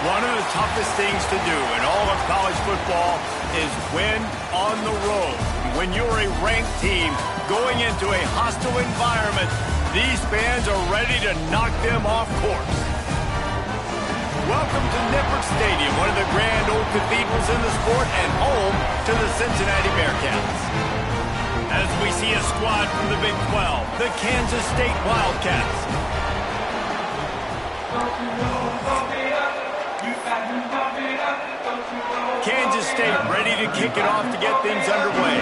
One of the toughest things to do in all of college football is win on the road. When you're a ranked team going into a hostile environment, these fans are ready to knock them off course. Welcome to Nippert Stadium, one of the grand old cathedrals in the sport and home to the Cincinnati Bearcats. As we see a squad from the Big 12, the Kansas State Wildcats. Kansas State ready to kick it off to get things underway.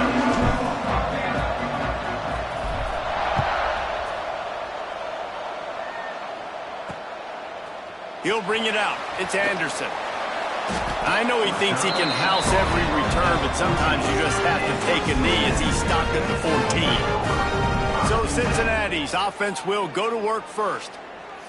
He'll bring it out. It's Anderson. I know he thinks he can house every return, but sometimes you just have to take a knee as he's stopped at the 14. So Cincinnati's offense will go to work first.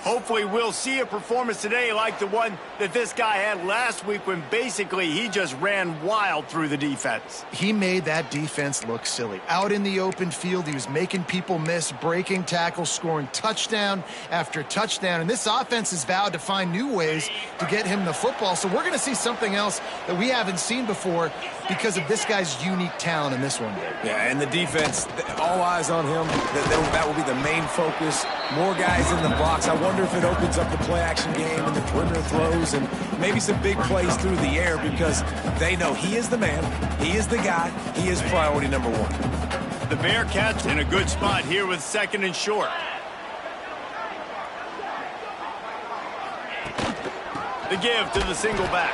Hopefully we'll see a performance today like the one that this guy had last week when basically he just ran wild through the defense. He made that defense look silly. Out in the open field, he was making people miss, breaking tackles, scoring touchdown after touchdown. And this offense has vowed to find new ways to get him the football. So we're going to see something else that we haven't seen before because of this guy's unique talent in this one. Yeah, and the defense, all eyes on him. That will be the main focus. More guys in the box. I wonder if it opens up the play-action game and the perimeter throws and maybe some big plays through the air because they know he is the man, he is the guy, he is priority number one. The Bearcats in a good spot here with 2nd and short. The give to the single back.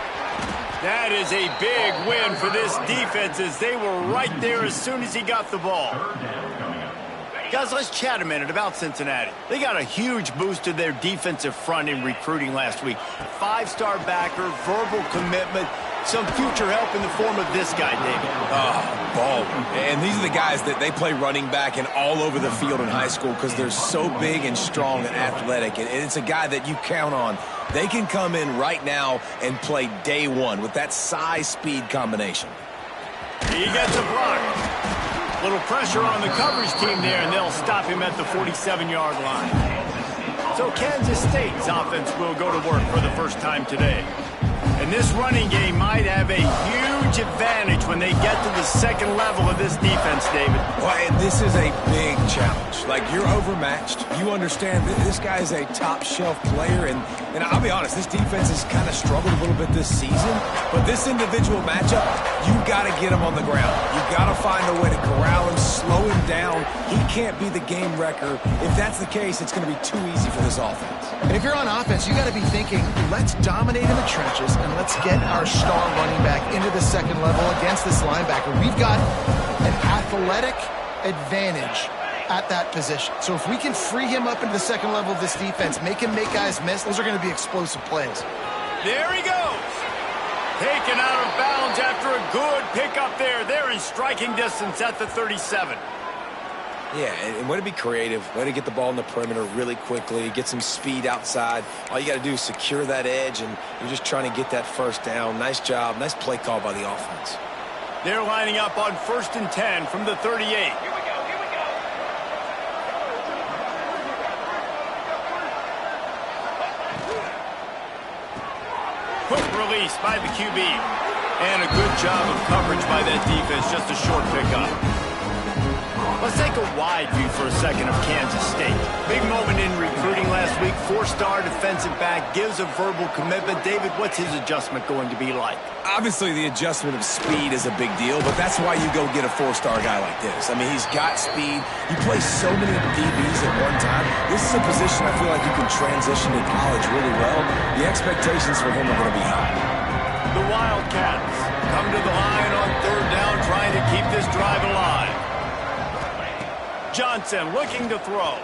That is a big win for this defense as they were right there as soon as he got the ball. Guys, let's chat a minute about Cincinnati. They got a huge boost to their defensive front in recruiting last week. 5-star backer, verbal commitment, some future help in the form of this guy, David. Ball. And these are the guys that they play running back and all over the field in high school because they're so big and strong and athletic. And it's a guy that you count on. They can come in right now and play day one with that size-speed combination. He gets a block. Little pressure on the coverage team there, and they'll stop him at the 47-yard line. So Kansas State's offense will go to work for the first time today. And this running game might have a huge advantage when they get to the second level of this defense, David. Well, and this is a big challenge. Like, you're overmatched. You understand that this guy is a top-shelf player, and I'll be honest, this defense has kind of struggled a little bit this season. But this individual matchup, you got to get him on the ground. You got to find a way to corral him, slow him down. He can't be the game wrecker. If that's the case, it's going to be too easy for this offense. And if you're on offense, you got to be thinking, let's dominate in the trenches and let's get our star running back into the second level against this linebacker. We've got an athletic advantage at that position. So if we can free him up into the second level of this defense, make him make guys miss, those are going to be explosive plays. There he goes. Taken out of bounds after a good pickup there. They're in striking distance at the 37. Yeah, and way to be creative, way to get the ball in the perimeter really quickly, get some speed outside. All you got to do is secure that edge, and you're just trying to get that first down. Nice job. Nice play call by the offense. They're lining up on 1st and 10 from the 38. Here we go. Quick release by the QB. And a good job of coverage by that defense, just a short pickup. Let's take a wide view for a second of Kansas State. Big moment in recruiting last week. 4-star defensive back gives a verbal commitment. David, what's his adjustment going to be like? Obviously, the adjustment of speed is a big deal, but that's why you go get a 4-star guy like this. I mean, he's got speed. You play so many DBs at one time. This is a position I feel like you can transition to college really well. The expectations for him are going to be high. The Wildcats come to the line on 3rd down, trying to keep this drive alive. Johnson looking to throw.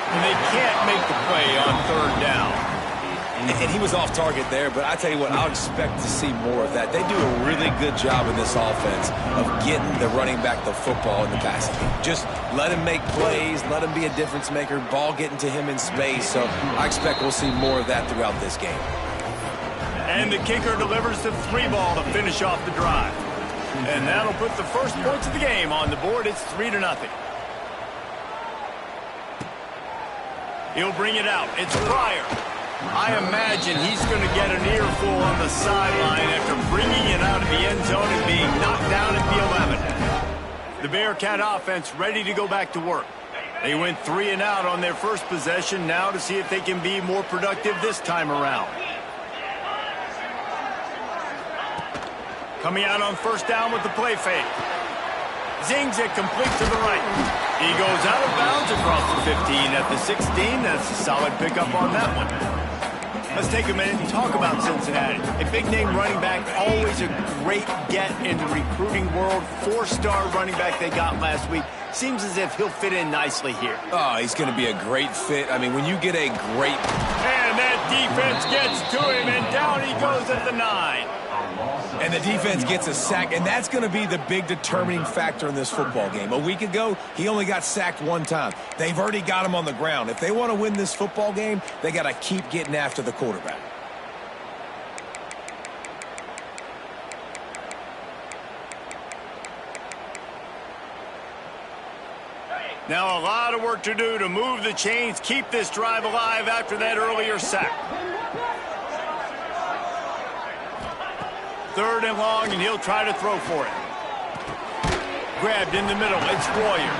And they can't make the play on 3rd down. And he was off target there, but I tell you what, I'll expect to see more of that. They do a really good job in this offense of getting the running back the football in the passing game. Just let him make plays, let him be a difference maker, ball getting to him in space. So I expect we'll see more of that throughout this game. And the kicker delivers the 3 ball to finish off the drive. And that'll put the first points of the game on the board. It's 3-0. He'll bring it out. It's Pryor. I imagine he's going to get an earful on the sideline after bringing it out of the end zone and being knocked down at the 11. The Bearcat offense ready to go back to work. They went 3 and out on their first possession, now to see if they can be more productive this time around. Coming out on first down with the play fake. Zings it complete to the right. He goes out of bounds across the 15 at the 16. That's a solid pickup on that one. Let's take a minute and talk about Cincinnati. A big-name running back, always a great get in the recruiting world. 4-star running back they got last week. Seems as if he'll fit in nicely here. Oh, he's going to be a great fit. I mean, when you get a great... And that defense gets to him, and down he goes at the 9. And the defense gets a sack, and that's going to be the big determining factor in this football game. A week ago, he only got sacked 1 time. They've already got him on the ground. If they want to win this football game, they got to keep getting after the quarterback. Now a lot of work to do to move the chains, keep this drive alive after that earlier sack. 3rd and long, and he'll try to throw for it. Grabbed in the middle, it's Royer.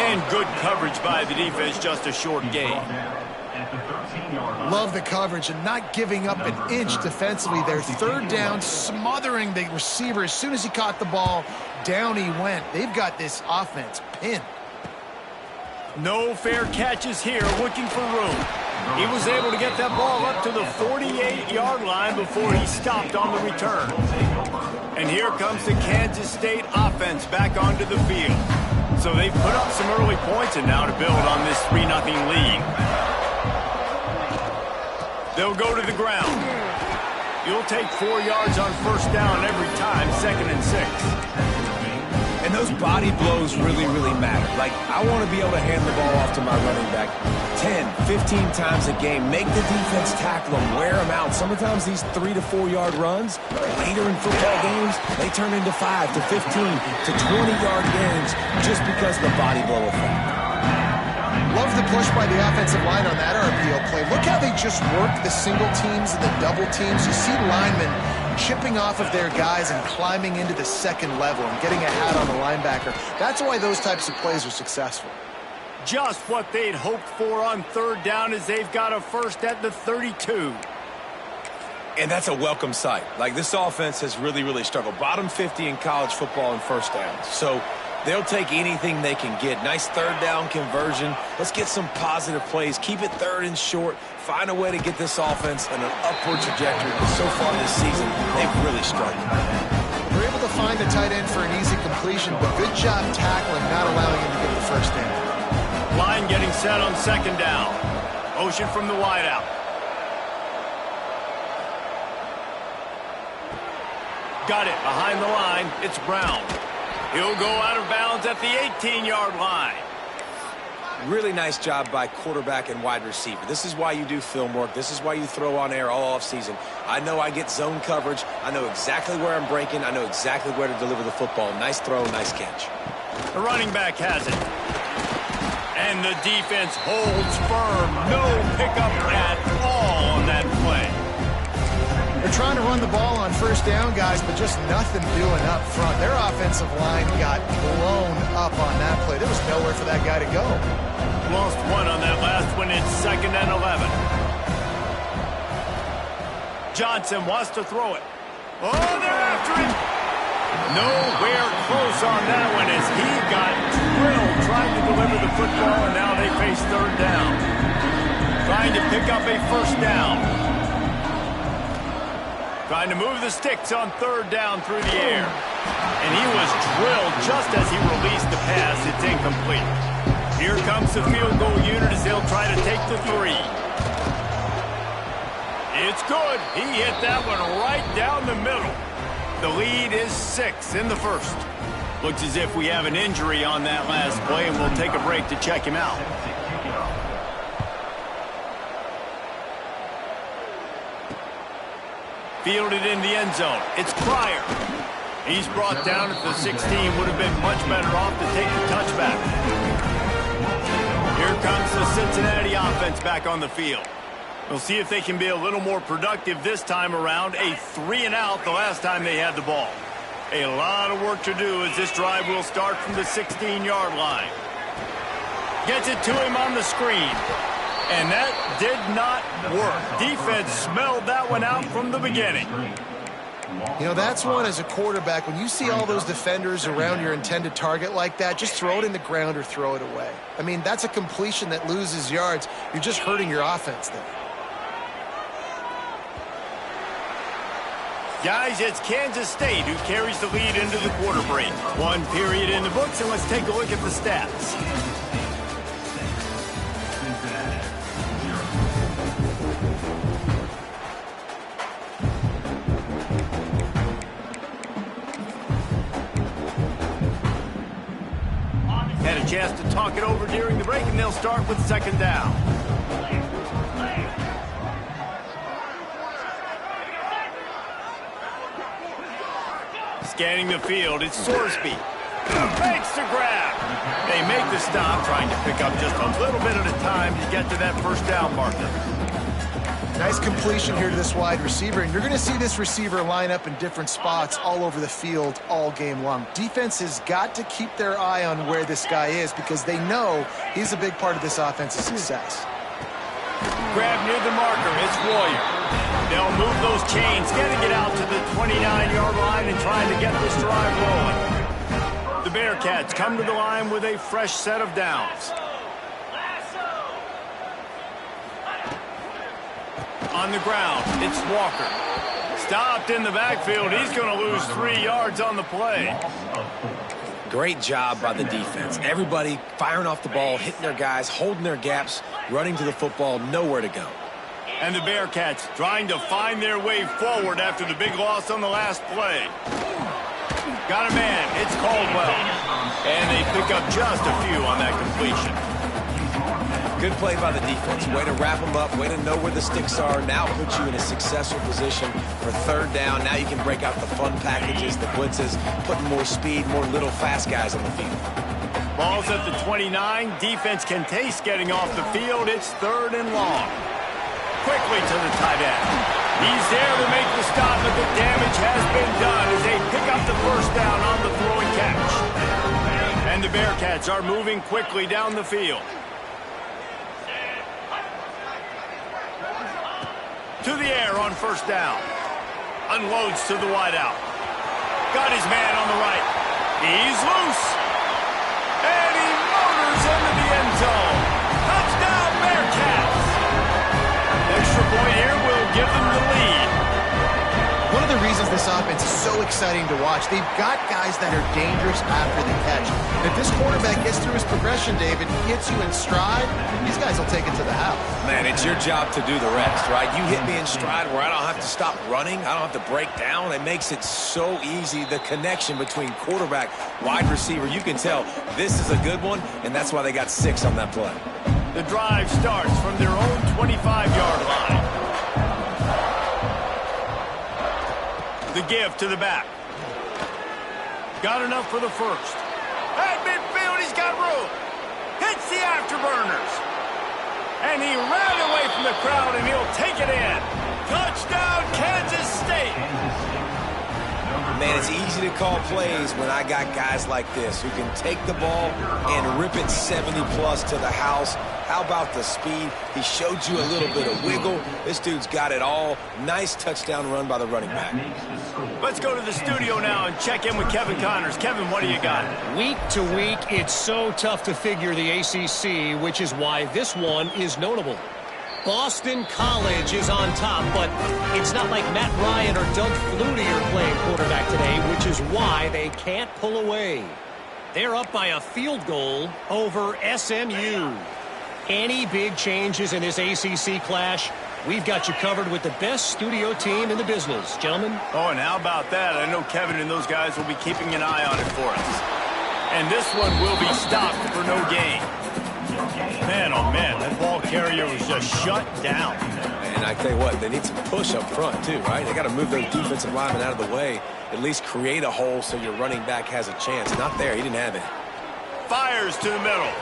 And good coverage by the defense, just a short gain. Love the coverage and not giving up an inch defensively there. 3rd down, smothering the receiver. As soon as he caught the ball, down he went. They've got this offense pinned. No fair catches here, looking for room. He was able to get that ball up to the 48-yard line before he stopped on the return. And here comes the Kansas State offense back onto the field. So they've put up some early points, and now to build on this 3-0 lead. They'll go to the ground. You'll take 4 yards on first down every time, 2nd and 6. And those body blows really, really matter. Like, I want to be able to hand the ball off to my running back 10, 15 times a game. Make the defense tackle them, wear them out. Sometimes these 3 to 4 yard runs, later in football games, they turn into 5 to 15 to 20-yard games just because of the body blow effect. Love the push by the offensive line on that RPO play. Look how they just work the single teams and the double teams. You see linemen chipping off of their guys and climbing into the 2nd level and getting a hat on the linebacker. That's why those types of plays are successful. Just what they'd hoped for on 3rd down as they've got a first at the 32. And that's a welcome sight. Like, this offense has really, really struggled. Bottom 50 in college football in first downs. So they'll take anything they can get. Nice 3rd down conversion. Let's get some positive plays. Keep it 3rd and short. Find a way to get this offense in an upward trajectory. But so far this season, they've really struggled. They're able to find the tight end for an easy completion, but good job tackling, not allowing him to get the first down. Line getting set on 2nd down. Motion from the wideout. Got it behind the line. It's Brown. He'll go out of bounds at the 18-yard line. Really nice job by quarterback and wide receiver. This is why you do film work. This is why you throw on air all offseason. I know I get zone coverage. I know exactly where I'm breaking. I know exactly where to deliver the football. Nice throw, nice catch. The running back has it. And the defense holds firm. No pickup at all on that play. They're trying to run the ball on first down, guys, but just nothing doing up front. Their offensive line got blown up on that play. There was nowhere for that guy to go. Lost 1 on that last one. It's 2nd and 11. Johnson wants to throw it. Oh, they're after him. Nowhere close on that one as he got drilled trying to deliver the football, and now they face 3rd down. Trying to pick up a first down. Trying to move the sticks on 3rd down through the air. And he was drilled just as he released the pass. It's incomplete. Here comes the field goal unit as they'll try to take the 3. It's good. He hit that one right down the middle. The lead is 6 in the first. Looks as if we have an injury on that last play, and we'll take a break to check him out. Fielded in the end zone. It's Pryor. He's brought down at the 16. Would have been much better off to take the touchback. Here comes the Cincinnati offense back on the field. We'll see if they can be a little more productive this time around. A 3-and-out the last time they had the ball. A lot of work to do as this drive will start from the 16-yard line. Gets it to him on the screen. And that did not work. Defense smelled that one out from the beginning. You know, that's one as a quarterback. When you see all those defenders around your intended target like that, just throw it in the ground or throw it away. I mean, that's a completion that loses yards. You're just hurting your offense there. Guys, it's Kansas State who carries the lead into the quarter break. One period in the books, and let's take a look at the stats. Had a chance to talk it over during the break, and they'll start with second down. Scanning the field, it's Sorsby. Makes the grab. They make the stop, trying to pick up just a little bit at a time to get to that first down marker. Nice completion here to this wide receiver, and you're going to see this receiver line up in different spots all over the field all game long. Defense has got to keep their eye on where this guy is because they know he's a big part of this offense's success. Grab near the marker, it's Warrior. They'll move those chains, getting it out to the 29-yard line and trying to get this drive rolling. The Bearcats come to the line with a fresh set of downs. On the ground, it's Walker. Stopped in the backfield. He's going to lose 3 yards on the play. Great job by the defense. Everybody firing off the ball, hitting their guys, holding their gaps, running to the football, nowhere to go. And the Bearcats trying to find their way forward after the big loss on the last play. Got a man. It's Caldwell. And they pick up just a few on that completion. Good play by the defense. Way to wrap them up. Way to know where the sticks are. Now put you in a successful position for third down. Now you can break out the fun packages, the blitzes, putting more speed, more little fast guys on the field. Ball's at the 29. Defense can taste getting off the field. It's third and long. Quickly to the tight end. He's there to make the stop, but the damage has been done as they pick up the first down on the throw and catch. And the Bearcats are moving quickly down the field. To the air on first down. Unloads to the wideout. Got his man on the right. He's loose. And he motors into the end zone. Touchdown, Bearcats. Extra point here will give them the lead. One of the reasons this offense is so exciting to watch, they've got guys that are dangerous after the catch. If this quarterback gets through his progression, David, gets you in stride, these guys will take it to the house. Man, it's your job to do the rest, right? You hit me in stride where I don't have to stop running. I don't have to break down. It makes it so easy, the connection between quarterback, wide receiver. You can tell this is a good one, and that's why they got 6 on that play. The drive starts from their own 25-yard line. The give to the back. Got enough for the first. At midfield, he's got room. Hits the afterburners. And he ran away from the crowd, and he'll take it in. Touchdown, Kansas State. Man, it's easy to call plays when I got guys like this who can take the ball and rip it 70-plus to the house. How about the speed? He showed you a little bit of wiggle. This dude's got it all. Nice touchdown run by the running back. Let's go to the studio now and check in with Kevin Connors. Kevin, what do you got? Week to week, it's so tough to figure the ACC, which is why this one is notable. Boston College is on top, but it's not like Matt Ryan or Doug Flutie are playing quarterback today, which is why they can't pull away. They're up by a field goal over SMU. Any big changes in this ACC clash, we've got you covered with the best studio team in the business, gentlemen. Oh, and how about that? I know Kevin and those guys will be keeping an eye on it for us. And this one will be stopped for no gain. Man, oh man, that ball carrier was just shut down. And I tell you what, they need some push up front too, right? They got to move those defensive linemen out of the way, at least create a hole so your running back has a chance. Not there, he didn't have it. Fires to the middle.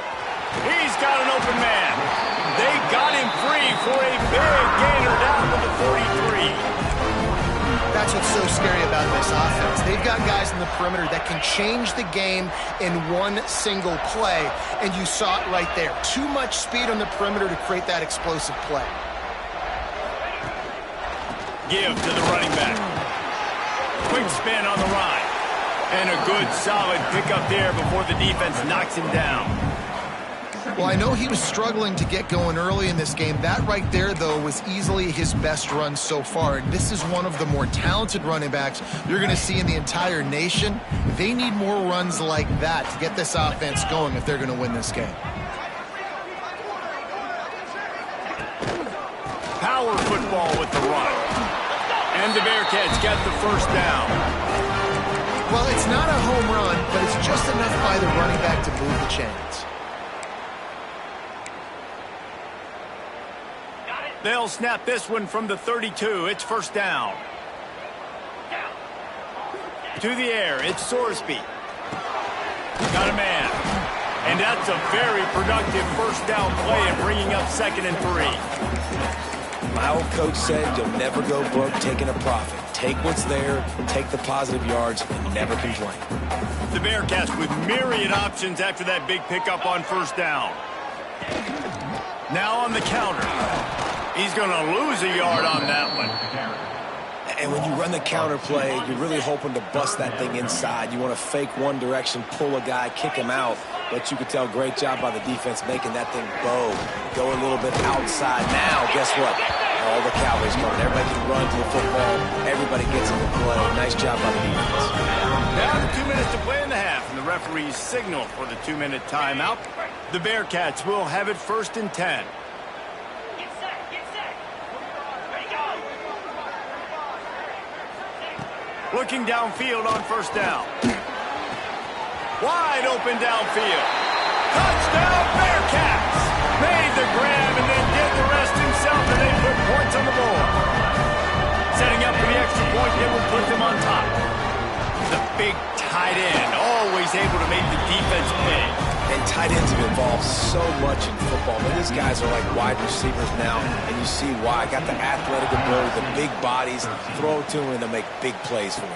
He's got an open man. They got him free for a big gainer down to the 43. That's what's so scary about this offense. They've got guys in the perimeter that can change the game in one single play, and you saw it right there. Too much speed on the perimeter to create that explosive play. Give to the running back. Quick spin on the ride. And a good, solid pickup there before the defense knocks him down. Well, I know he was struggling to get going early in this game. That right there, though, was easily his best run so far. And this is one of the more talented running backs you're going to see in the entire nation. They need more runs like that to get this offense going if they're going to win this game. Power football with the run. And the Bearcats get the first down. Well, it's not a home run, but it's just enough by the running back to move the chains. They'll snap this one from the 32. It's first down. To the air, it's Sorsby. Got a man. And that's a very productive first down play and bringing up 2nd and 3. My old coach said you'll never go broke taking a profit. Take what's there, take the positive yards, and never complain. The Bearcats with myriad options after that big pickup on first down. Now on the counter. He's going to lose a yard on that one. And when you run the counter play, you're really hoping to bust that thing inside. You want to fake one direction, pull a guy, kick him out. But you could tell, great job by the defense making that thing bow. Go a little bit outside. Now, guess what? All the Cowboys coming. Everybody can run to the football. Everybody gets in the play. Nice job by the defense. Down to 2 minutes to play in the half, and the referees signal for the 2-minute timeout. The Bearcats will have it 1st and 10. Looking downfield on first down. Wide open downfield. Touchdown, Bearcats! Made the grab and then did the rest himself, and they put points on the board. Setting up for the extra point that will put them on top. The big tight end, always able to make the defense pay. And tight ends have evolved so much in football. But these guys are like wide receivers now, and you see why. Got the athletic ability, the big bodies. Throw it to them, and they'll make big plays for you.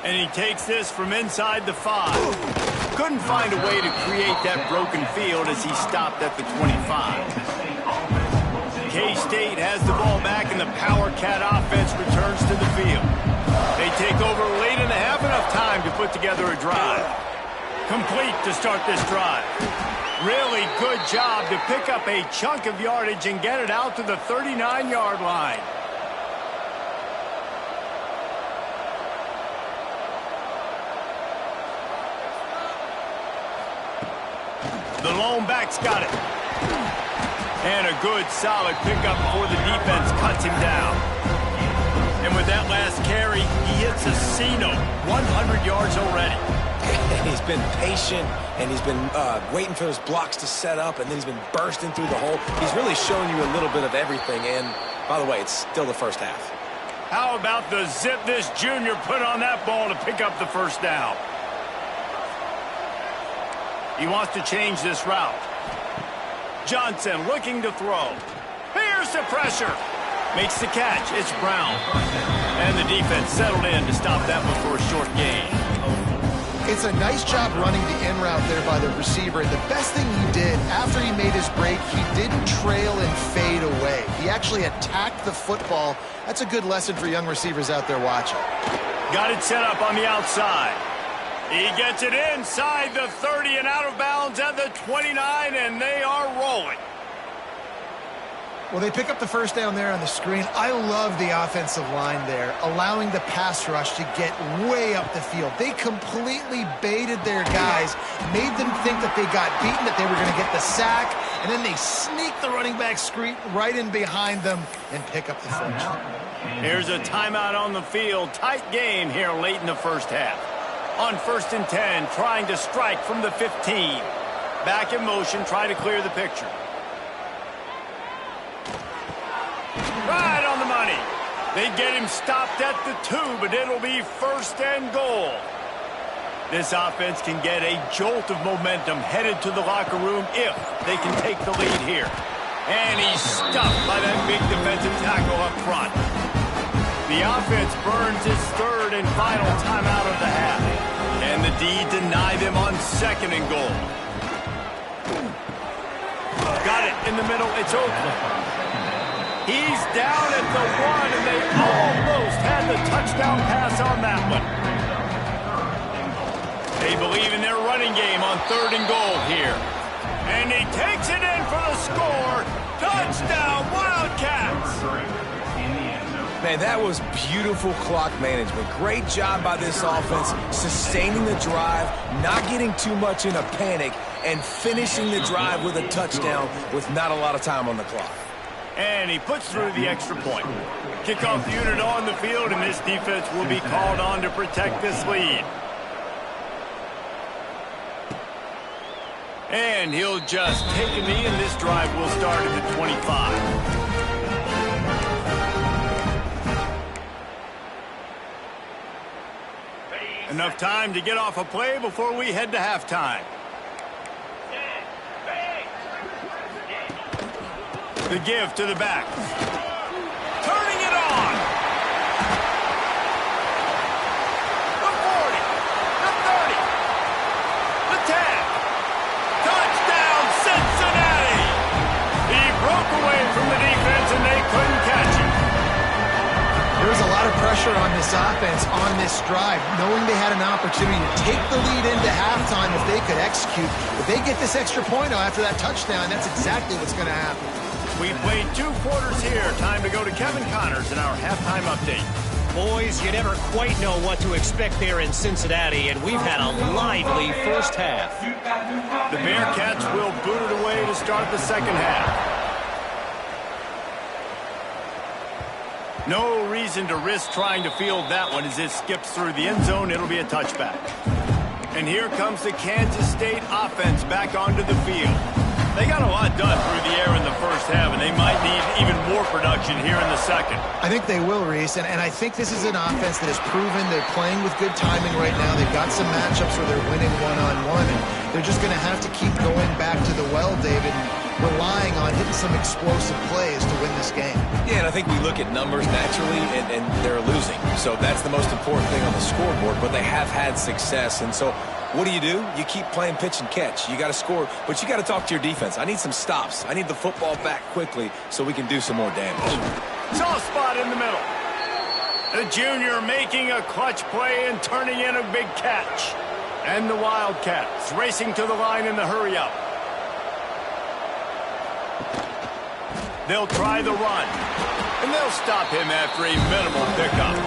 And he takes this from inside the 5. Couldn't find a way to create that broken field as he stopped at the 25. K-State has the ball back, and the Power Cat offense returns to the field. They take over late in the half, enough time to put together a drive. Complete to start this drive. Really good job to pick up a chunk of yardage and get it out to the 39-yard line. The lone back's got it. And a good, solid pickup before the defense cuts him down. And with that last carry, he hits a C-note. 100 yards already. He's been patient, and he's been waiting for his blocks to set up, and then he's been bursting through the hole. He's really showing you a little bit of everything, and by the way, it's still the first half. How about the zip this junior put on that ball to pick up the first down? He wants to change this route. Johnson looking to throw. Here's the pressure. Makes the catch. It's Brown. And the defense settled in to stop that one for a short gain. It's a nice job running the in route there by the receiver. And the best thing he did after he made his break, he didn't trail and fade away. He actually attacked the football. That's a good lesson for young receivers out there watching. Got it set up on the outside. He gets it inside the 30 and out of bounds at the 29, and they are rolling. Well, they pick up the first down there on the screen. I love the offensive line there, allowing the pass rush to get way up the field. They completely baited their guys, made them think that they got beaten, that they were going to get the sack, and then they sneak the running back screen right in behind them and pick up the first. Here's a timeout on the field. Tight game here late in the first half. On 1st and 10, trying to strike from the 15. Back in motion, try to clear the picture. Right on the money. They get him stopped at the 2, but it'll be 1st and goal. This offense can get a jolt of momentum headed to the locker room if they can take the lead here. And he's stuffed by that big defensive tackle up front. The offense burns its third and final timeout of the half. And the D deny them on 2nd and goal. Got it in the middle. It's Oakland. He's down at the 1, and they almost had the touchdown pass on that one. They believe in their running game on 3rd and goal here. And he takes it in for the score. Touchdown, Wildcats! Man, that was beautiful clock management. Great job by this offense, sustaining the drive, not getting too much in a panic, and finishing the drive with a touchdown with not a lot of time on the clock. And he puts through the extra point. Kickoff unit on the field, and this defense will be called on to protect this lead. And he'll just take a knee, and this drive will start at the 25. Enough time to get off a play before we head to halftime. The give to the back. Turning it on. The 40. The 30. The 10. Touchdown, Cincinnati! He broke away from the defense, and they couldn't catch him. There was a lot of pressure on this offense on this drive, knowing they had an opportunity to take the lead into halftime if they could execute. If they get this extra point after that touchdown, that's exactly what's going to happen. We played 2 quarters here. Time to go to Kevin Connors in our halftime update. Boys, you never quite know what to expect there in Cincinnati, and we've had a lively first half. The Bearcats will boot it away to start the second half. No reason to risk trying to field that one as it skips through the end zone. It'll be a touchback. And here comes the Kansas State offense back onto the field. They got a lot done through the air in the first half, and they might need even more production here in the second. I think they will, Reese, and I think this is an offense that has proven they're playing with good timing right now. They've got some matchups where they're winning one-on-one, and they're just going to have to keep going back to the well, David, and relying on hitting some explosive plays to win this game. Yeah, and I think we look at numbers naturally, and they're losing. So that's the most important thing on the scoreboard, but they have had success, and so what do? You keep playing pitch and catch. You got to score, but you got to talk to your defense. I need some stops. I need the football back quickly so we can do some more damage. Soft spot in the middle. The junior making a clutch play and turning in a big catch. And the Wildcats racing to the line in the hurry-up. They'll try the run, and they'll stop him after a minimal pickup.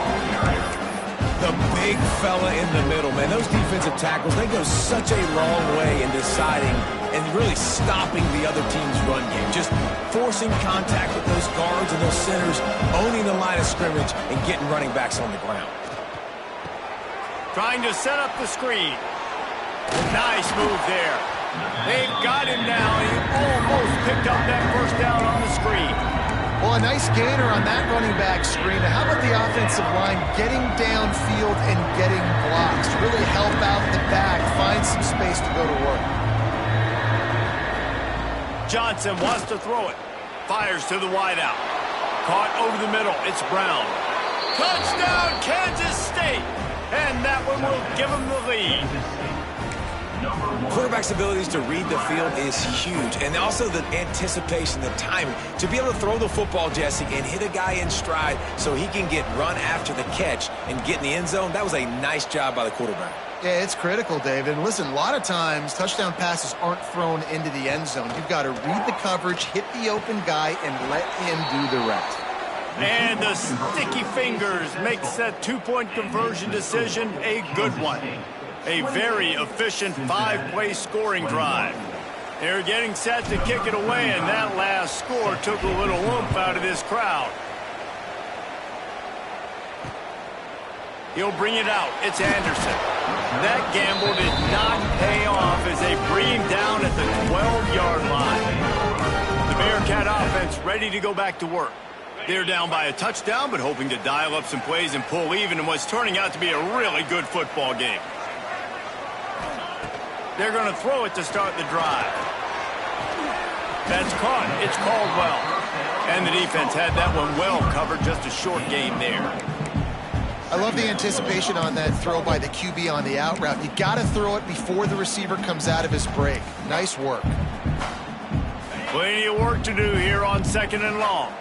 The big fella in the middle, man. Those defensive tackles, they go such a long way in deciding and really stopping the other team's run game. Just forcing contact with those guards and those centers, owning the line of scrimmage, and getting running backs on the ground. Trying to set up the screen. Nice move there. They've got him now. He almost picked up that first down on the screen. Well, a nice gainer on that running back screen. Now, how about the offensive line getting downfield and getting blocks to really help out the back, find some space to go to work? Johnson wants to throw it. Fires to the wideout. Caught over the middle. It's Brown. Touchdown, Kansas State. And that one will give them the lead. Quarterback's abilities to read the field is huge, and also the anticipation, the timing. To be able to throw the football, Jesse, and hit a guy in stride so he can get run after the catch and get in the end zone, that was a nice job by the quarterback. Yeah, it's critical, David. Listen, a lot of times touchdown passes aren't thrown into the end zone. You've got to read the coverage, hit the open guy, and let him do the rest. And the sticky fingers makes that two-point conversion decision a good one. A very efficient 5-play scoring drive. They're getting set to kick it away, and that last score took a little oomph out of this crowd. He'll bring it out. It's Anderson. That gamble did not pay off as they bring him down at the 12-yard line. The Bearcat offense ready to go back to work. They're down by a touchdown, but hoping to dial up some plays and pull even in what's turning out to be a really good football game. They're going to throw it to start the drive. That's caught. It's called well. And the defense had that one well covered. Just a short game there. I love the anticipation on that throw by the QB on the out route. You got to throw it before the receiver comes out of his break. Nice work. Plenty of work to do here on 2nd and long.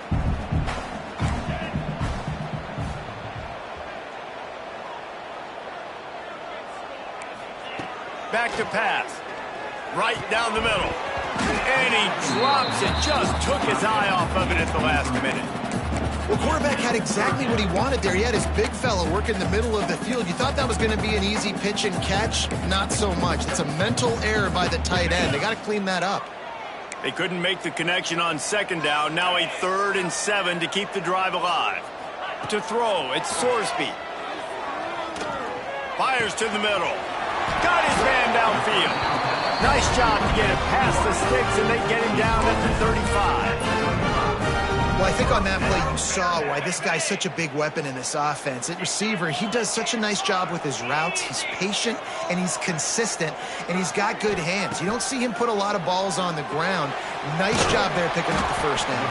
Back to pass. Right down the middle. And he drops it. Just took his eye off of it at the last minute. Well, quarterback had exactly what he wanted there. He had his big fella work in the middle of the field. You thought that was going to be an easy pitch and catch? Not so much. It's a mental error by the tight end. They got to clean that up. They couldn't make the connection on 2nd down. Now a 3rd and 7 to keep the drive alive. To throw, it's Sorsby. Fires to the middle. Got his man downfield. Nice job to get it past the sticks, and they get him down at the 35. Well, I think on that play you saw why this guy's such a big weapon in this offense. At receiver, he does such a nice job with his routes. He's patient, and he's consistent, and he's got good hands. You don't see him put a lot of balls on the ground. Nice job there picking up the first down.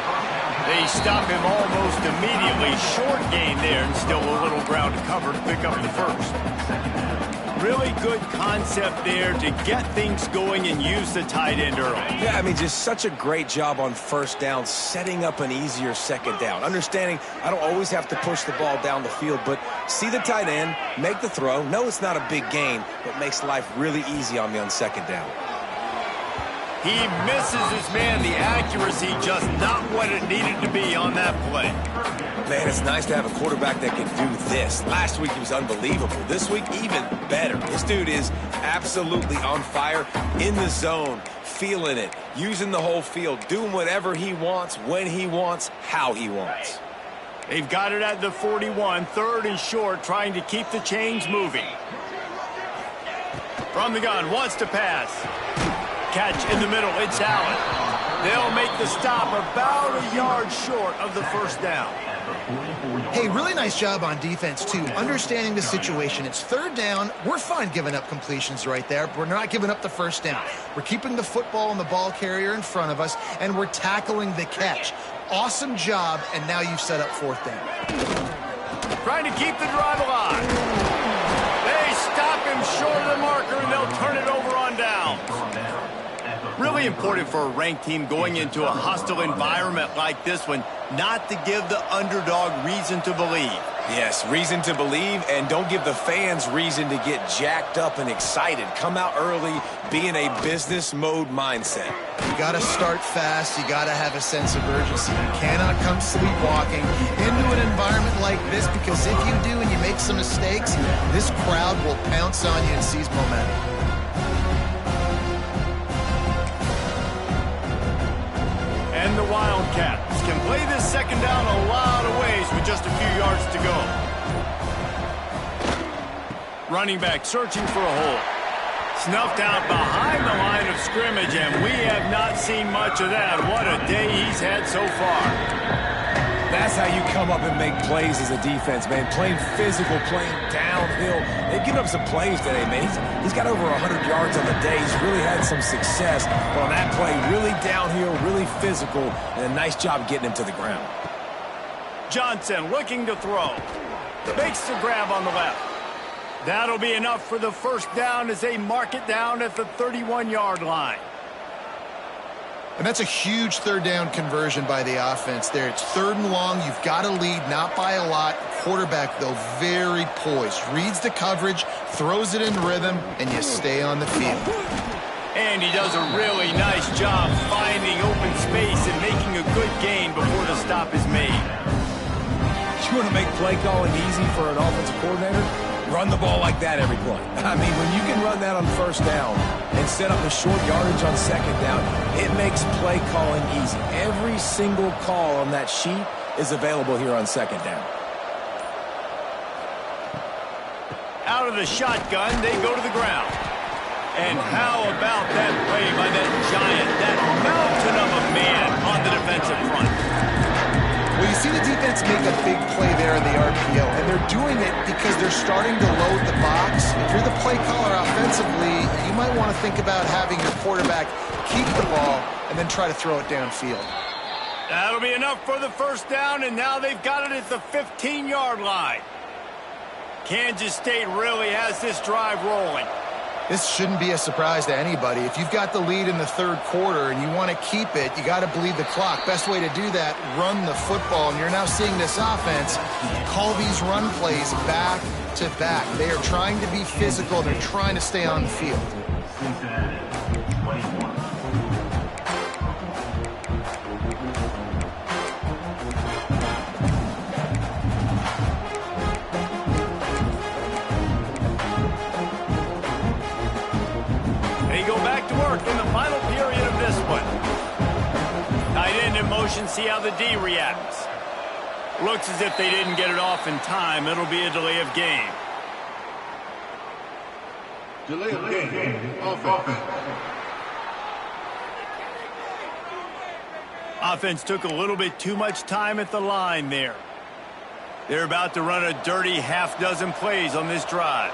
They stop him almost immediately. Short gain there, and still a little ground to cover to pick up the first. Really good concept there to get things going and use the tight end early. Yeah, I mean, just such a great job on 1st down, setting up an easier 2nd down. Understanding I don't always have to push the ball down the field, but see the tight end, make the throw. No, it's not a big gain, but makes life really easy on me on 2nd down. He misses his man. The accuracy just not what it needed to be on that play. Man, it's nice to have a quarterback that can do this. Last week he was unbelievable. This week, even better. This dude is absolutely on fire, in the zone, feeling it, using the whole field, doing whatever he wants, when he wants, how he wants. They've got it at the 41, 3rd and short, trying to keep the chains moving. From the gun, wants to pass. Catch in the middle, it's Allen. They'll make the stop about a yard short of the 1st down. Hey, really nice job on defense, too. Understanding the situation. It's 3rd down. We're fine giving up completions right there. We're not giving up the 1st down. We're keeping the football and the ball carrier in front of us, and we're tackling the catch. Awesome job, and now you've set up 4th down. Trying to keep the drive alive. They stop him short of the marker, and they'll turn it over on downs. Really important for a ranked team going into a hostile environment like this one, not to give the underdog reason to believe. Yes, reason to believe, and don't give the fans reason to get jacked up and excited. Come out early, be in a business mode mindset. You got to start fast. You got to have a sense of urgency. You cannot come sleepwalking into an environment like this, because if you do and you make some mistakes, this crowd will pounce on you and seize momentum. And the Wildcats can play this 2nd down a lot of ways with just a few yards to go. Running back searching for a hole. Snuffed out behind the line of scrimmage, and we have not seen much of that. What a day he's had so far. That's how you come up and make plays as a defense, man. Playing physical, playing downhill. They've given up some plays today, man. He's got over 100 yards on the day. He's really had some success. But on that play, really downhill, really physical, and a nice job getting him to the ground. Johnson looking to throw. Makes the grab on the left. That'll be enough for the 1st down as they mark it down at the 31-yard line. And that's a huge 3rd down conversion by the offense there. It's 3rd and long. You've got to lead, not by a lot. Quarterback, though, very poised. Reads the coverage, throws it in rhythm, and you stay on the field. And he does a really nice job finding open space and making a good gain before the stop is made. You want to make play calling easy for an offensive coordinator? Run the ball like that every play. I mean, when you can run that on 1st down and set up the short yardage on 2nd down, it makes play calling easy. Every single call on that sheet is available here on 2nd down. Out of the shotgun, they go to the ground. And how about that play by that giant, that mountain of a man on the defensive front? Well, you see the defense make a big play there in the RPO, and they're doing it because they're starting to load the box. If you're the play caller offensively, you might want to think about having your quarterback keep the ball and then try to throw it downfield. That'll be enough for the first down, and now they've got it at the 15-yard line. Kansas State really has this drive rolling. This shouldn't be a surprise to anybody. If you've got the lead in the third quarter and you want to keep it, you got to bleed the clock. Best way to do that, run the football. And you're now seeing this offense call these run plays back to back. They are trying to be physical. They're trying to stay on the field. In the final period of this one. Tight end in motion, see how the D reacts. Looks as if they didn't get it off in time. It'll be a delay of game. Delay of game. Offense. Offense took a little bit too much time at the line there. They're about to run a dirty half-dozen plays on this drive.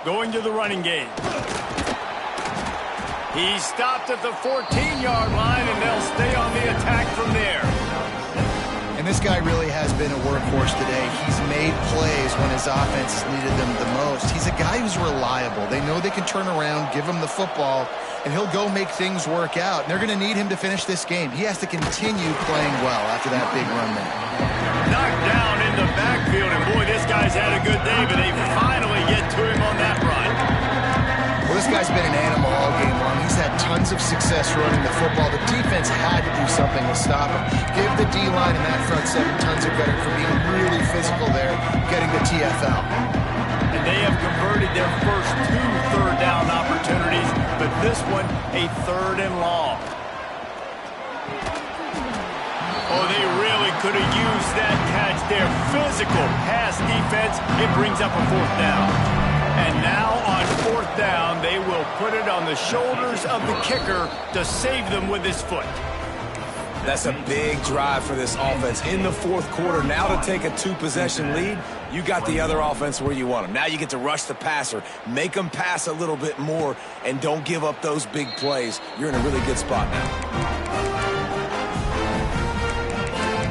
Going to the running game. He's stopped at the 14-yard line, and they'll stay on the attack from there. And this guy really has been a workhorse today. He's made plays when his offense has needed them the most. He's a guy who's reliable. They know they can turn around, give him the football, and he'll go make things work out. And they're going to need him to finish this game. He has to continue playing well after that big run there. Knocked down in the backfield, and boy, this guy's had a good day, but they finally get to him on that run. Well, this guy's been an animal all game long. He's had tons of success running the football. The defense had to do something to stop him. Give the D-line and that front seven tons of credit for being really physical there, getting the TFL. And they have converted their first 2 third-down opportunities, but this one a 3rd and long. Oh, they really could have used that catch there. Physical pass defense. It brings up a 4th down. And now on 4th down, they will put it on the shoulders of the kicker to save them with his foot. That's a big drive for this offense in the 4th quarter. Now to take a 2-possession lead, you got the other offense where you want them. Now you get to rush the passer, make them pass a little bit more, and don't give up those big plays. You're in a really good spot now.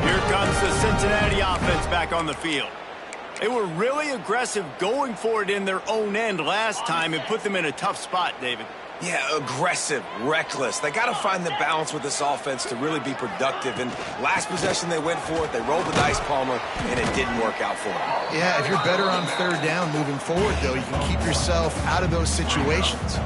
Here comes the Cincinnati offense back on the field. They were really aggressive going for it in their own end last time and put them in a tough spot, David. Yeah, aggressive, reckless. They got to find the balance with this offense to really be productive. And last possession they went for it. They rolled the dice, Palmer, and it didn't work out for them. Yeah, if you're better on 3rd down moving forward, though, you can keep yourself out of those situations.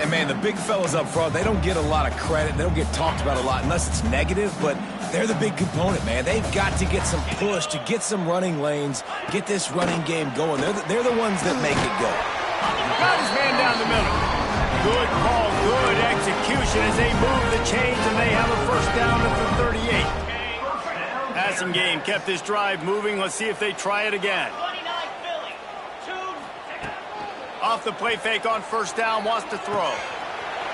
And, man, the big fellas up front, they don't get a lot of credit. They don't get talked about a lot unless it's negative, but they're the big component, man. They've got to get some push, to get some running lanes, get this running game going. They're the ones that make it go. Got his man down the middle. Good call, good execution as they move the chains, and they have a 1st down at the 38. Passing game kept this drive moving. Let's see if they try it again. Off the play fake on 1st down, wants to throw.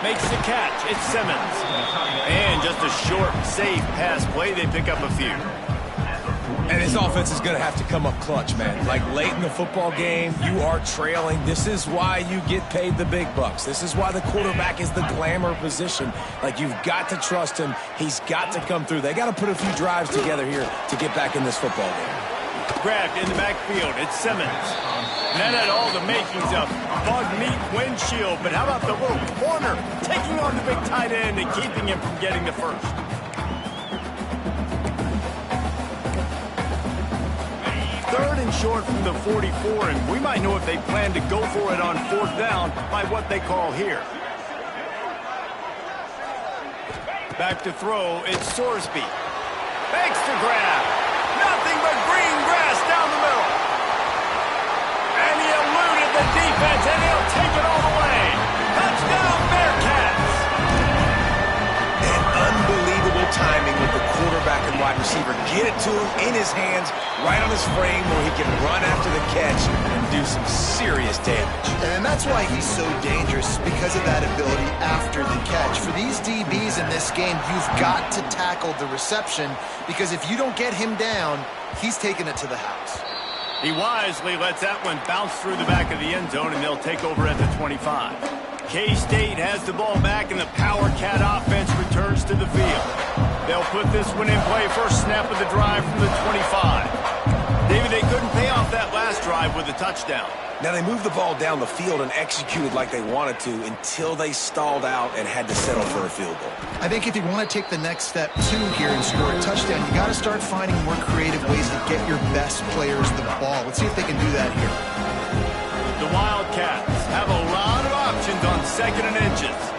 Makes the catch. It's Simmons. And just a short, safe pass play. They pick up a few. And his offense is going to have to come up clutch, man. Like late in the football game, you are trailing. This is why you get paid the big bucks. This is why the quarterback is the glamour position. Like, you've got to trust him. He's got to come through. They got to put a few drives together here to get back in this football game. Grabbed in the backfield. It's Simmons. That had all the makings of bug meat windshield. But how about the little corner taking on the big tight end and keeping him from getting the first? 3rd and short from the 44, and we might know if they plan to go for it on 4th down by what they call here. Back to throw, it's Sorsby. Makes the grab. Nothing but green grass down the middle. And he eluded the defense, and he'll take it all the way. Touchdown, Bearcats! And unbelievable timing with the quarterback and wide receiver get it to him in his hands, right on his frame where he can run after the catch and do some serious damage. And that's why he's so dangerous, because of that ability after the catch. For these DBs in this game, you've got to tackle the reception, because if you don't get him down, he's taking it to the house. He wisely lets that one bounce through the back of the end zone, and they'll take over at the 25. K-State has the ball back, and the Power Cat offense returns to the field. They'll put this one in play, first snap of the drive from the 25. David, they couldn't pay off that last drive with a touchdown. Now, they moved the ball down the field and executed like they wanted to until they stalled out and had to settle for a field goal. I think if you want to take the next step, too, here and score a touchdown, you got to start finding more creative ways to get your best players the ball. Let's see if they can do that here. The Wildcats have a lot of options on second and inches.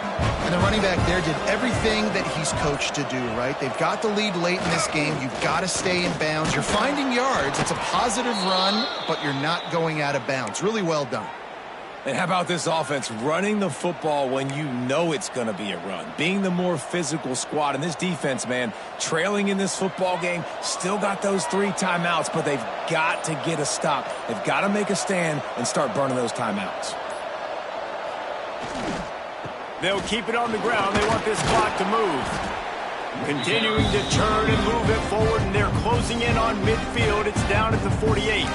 And the running back there did everything that he's coached to do, right? They've got the lead late in this game. You've got to stay in bounds. You're finding yards. It's a positive run, but you're not going out of bounds. Really well done. And how about this offense running the football when you know it's going to be a run? Being the more physical squad. And this defense, man, trailing in this football game, still got those 3 timeouts, but they've got to get a stop. They've got to make a stand and start burning those timeouts. They'll keep it on the ground. They want this clock to move. Continuing to turn and move it forward, and they're closing in on midfield. It's down at the 48.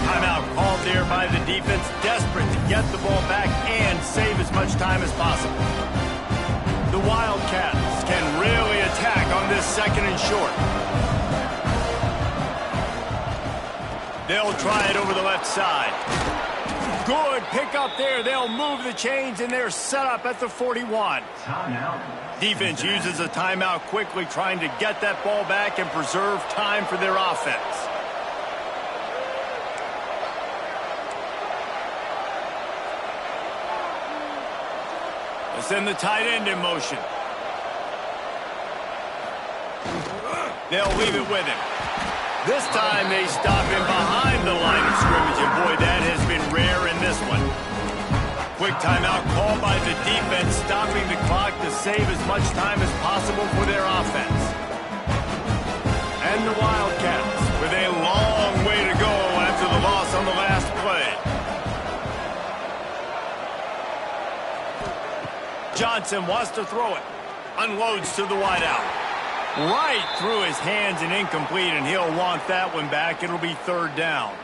Timeout called there by the defense, desperate to get the ball back and save as much time as possible. The Wildcats can really attack on this second and short. They'll try it over the left side. Good pick up there. They'll move the chains, and they're set up at the 41. Defense uses a timeout quickly, trying to get that ball back and preserve time for their offense. They'll send the tight end in motion. They'll leave it with him. This time they stop him behind the line of scrimmage, and boy, that has been rare in this one. Quick timeout called by the defense, stopping the clock to save as much time as possible for their offense. And the Wildcats with a long way to go after the loss on the last play. Johnson wants to throw it. Unloads to the wideout. Right through his hands and incomplete, and he'll want that one back. It'll be third down.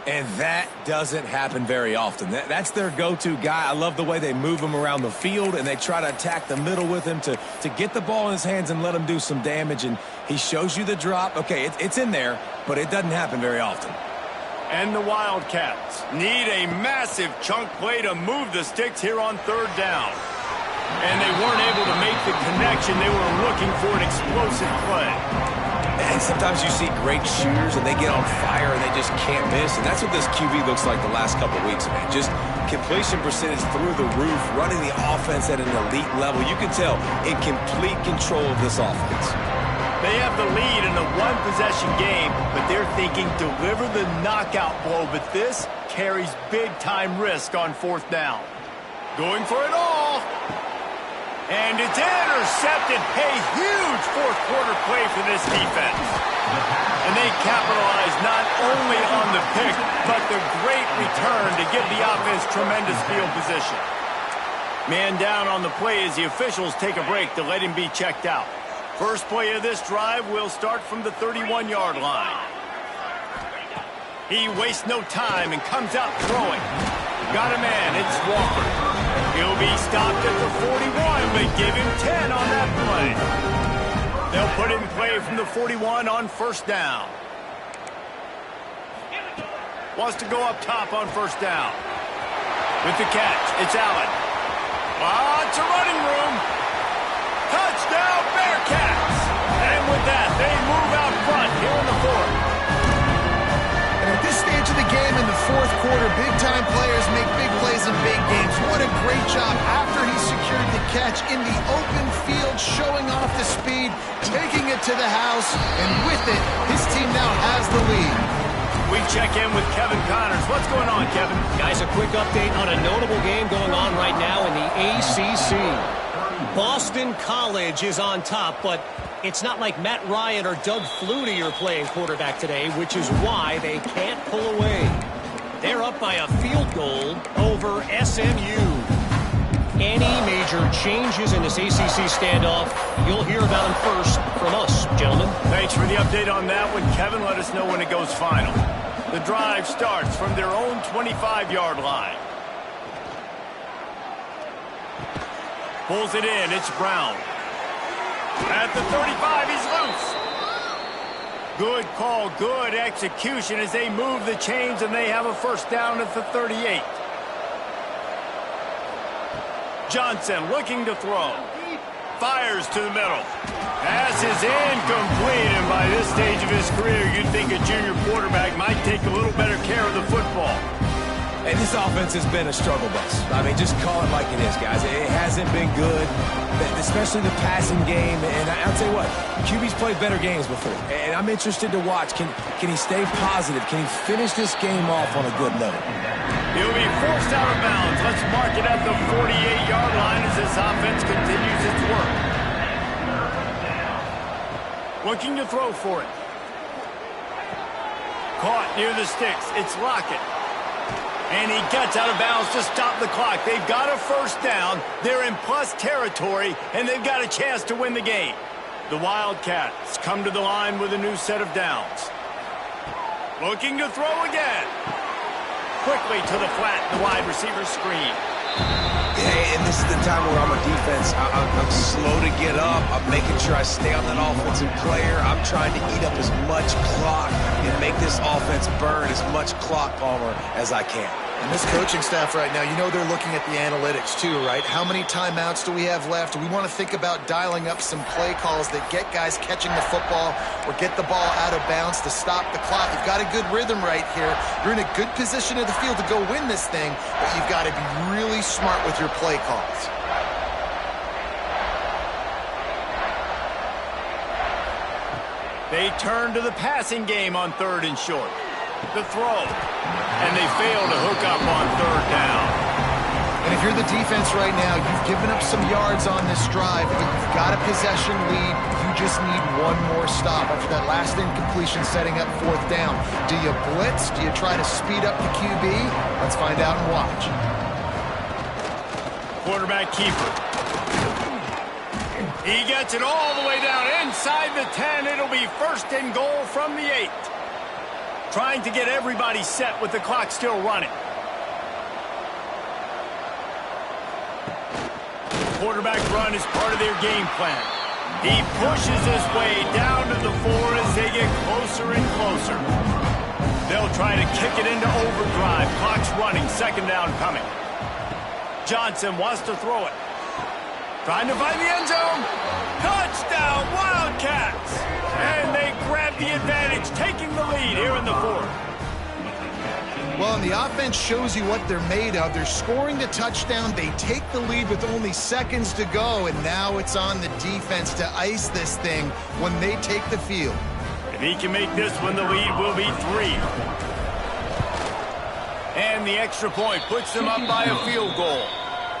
And that doesn't happen very often. That's their go-to guy. I love the way they move him around the field, and they try to attack the middle with him to get the ball in his hands and let him do some damage. And he shows you the drop. Okay, it's in there, but it doesn't happen very often. And the Wildcats need a massive chunk play to move the sticks here on third down. And they weren't able to make the connection. They were looking for an explosive play. And sometimes you see great shooters, and they get on fire, and they just can't miss. And that's what this QB looks like the last couple of weeks, man. Just completion percentage through the roof, running the offense at an elite level. You can tell in complete control of this offense. They have the lead in a one-possession game, but they're thinking deliver the knockout blow. But this carries big-time risk on fourth down. Going for it all. And it's intercepted. A huge fourth-quarter play for this defense. And they capitalize not only on the pick, but the great return to give the offense tremendous field position. Man down on the play as the officials take a break to let him be checked out. First play of this drive will start from the 31-yard line. He wastes no time and comes out throwing. Got a man. It's Walker. He'll be stopped at the 41, but give him 10 on that play. They'll put it in play from the 41 on first down. Wants to go up top on first down. With the catch, it's Allen. Lots of running room. Touchdown, Bearcats! And with that, they move out front here in the fourth. And at this stage of the game in the fourth quarter, big-time players make big plays in big games. What a great job after he secured the catch in the open field, showing off the speed, taking it to the house, and with it, his team now has the lead. We check in with Kevin Connors. What's going on, Kevin? Guys, a quick update on a notable game going on right now in the ACC. Boston College is on top, but It's not like Matt Ryan or Doug Flutie are playing quarterback today, which is why they can't pull away. They're up by a field goal over SMU. Any major changes in this ACC standoff, you'll hear about them first from us, gentlemen. Thanks for the update on that one, Kevin. Let us know when it goes final. The drive starts from their own 25-yard line. Pulls it in. It's Brown. At the 35, he's loose. Good call, good execution as they move the chains, and they have a first down at the 38. Johnson looking to throw. Fires to the middle. Pass is incomplete, and by this stage of his career, you'd think a junior quarterback might take a little better care of the football. And this offense has been a struggle bus. I mean, just call it like it is, guys. It hasn't been good, especially the passing game. And I'll tell you what, QB's played better games before. And I'm interested to watch. Can he stay positive? Can he finish this game off on a good note? He'll be forced out of bounds. Let's mark it at the 48-yard line as this offense continues its work. Looking to throw for it. Caught near the sticks. It's Lockett. And he gets out of bounds to stop the clock. They've got a first down. They're in plus territory, and they've got a chance to win the game. The Wildcats come to the line with a new set of downs. Looking to throw again. Quickly to the flat, the wide receiver screen. Yeah, and this is the time where I'm a defense. I'm slow to get up. I'm making sure I stay on that offensive player. I'm trying to eat up as much clock and make this offense burn as much clock, Palmer, as I can. And this coaching staff right now, you know they're looking at the analytics too, right? How many timeouts do we have left? We want to think about dialing up some play calls that get guys catching the football or get the ball out of bounds to stop the clock. You've got a good rhythm right here. You're in a good position of the field to go win this thing, but you've got to be really smart with your play calls. They turn to the passing game on 3rd and short. The throw. And they fail to hook up on 3rd down. And if you're the defense right now, you've given up some yards on this drive, but you've got a possession lead. You just need one more stop after that last incompletion setting up 4th down. Do you blitz? Do you try to speed up the QB? Let's find out and watch. Quarterback keeper. He gets it all the way down inside the 10. It'll be 1st and goal from the 8. Trying to get everybody set with the clock still running. Quarterback run is part of their game plan. He pushes his way down to the 4 as they get closer and closer. They'll try to kick it into overdrive. Clock's running. 2nd down coming. Johnson wants to throw it. Trying to find the end zone. Touchdown, Wildcats! And they grab the advantage, taking the lead here in the 4th. Well, and the offense shows you what they're made of. They're scoring the touchdown. They take the lead with only seconds to go, and now it's on the defense to ice this thing when they take the field. If he can make this one, the lead will be 3. And the extra point puts them up by a field goal.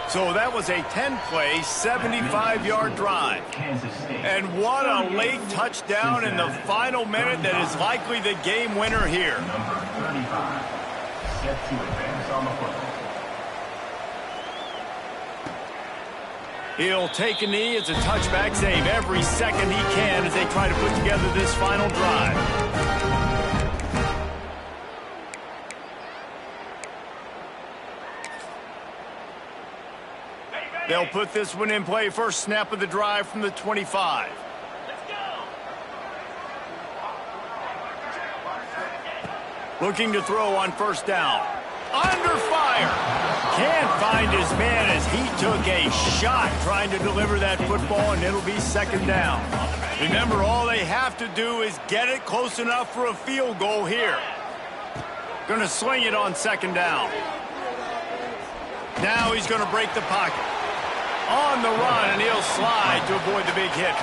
So that was a 10-play, 75-yard drive. And what a late touchdown in the final minute that is likely the game winner here. Number 35, set to advance on the football. He'll take a knee. It's a touchback save every second he can as they try to put together this final drive. They'll put this one in play. First snap of the drive from the 25. Looking to throw on 1st down. Under fire. Can't find his man as he took a shot trying to deliver that football, and it'll be 2nd down. Remember, all they have to do is get it close enough for a field goal here. Going to sling it on 2nd down. Now he's going to break the pocket. On the run, and he'll slide to avoid the big hit.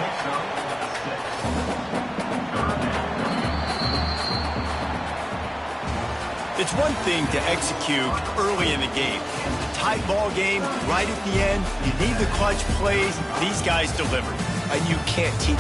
It's one thing to execute early in the game. A tight ball game, right at the end, you need the clutch plays. These guys deliver. And you can't teach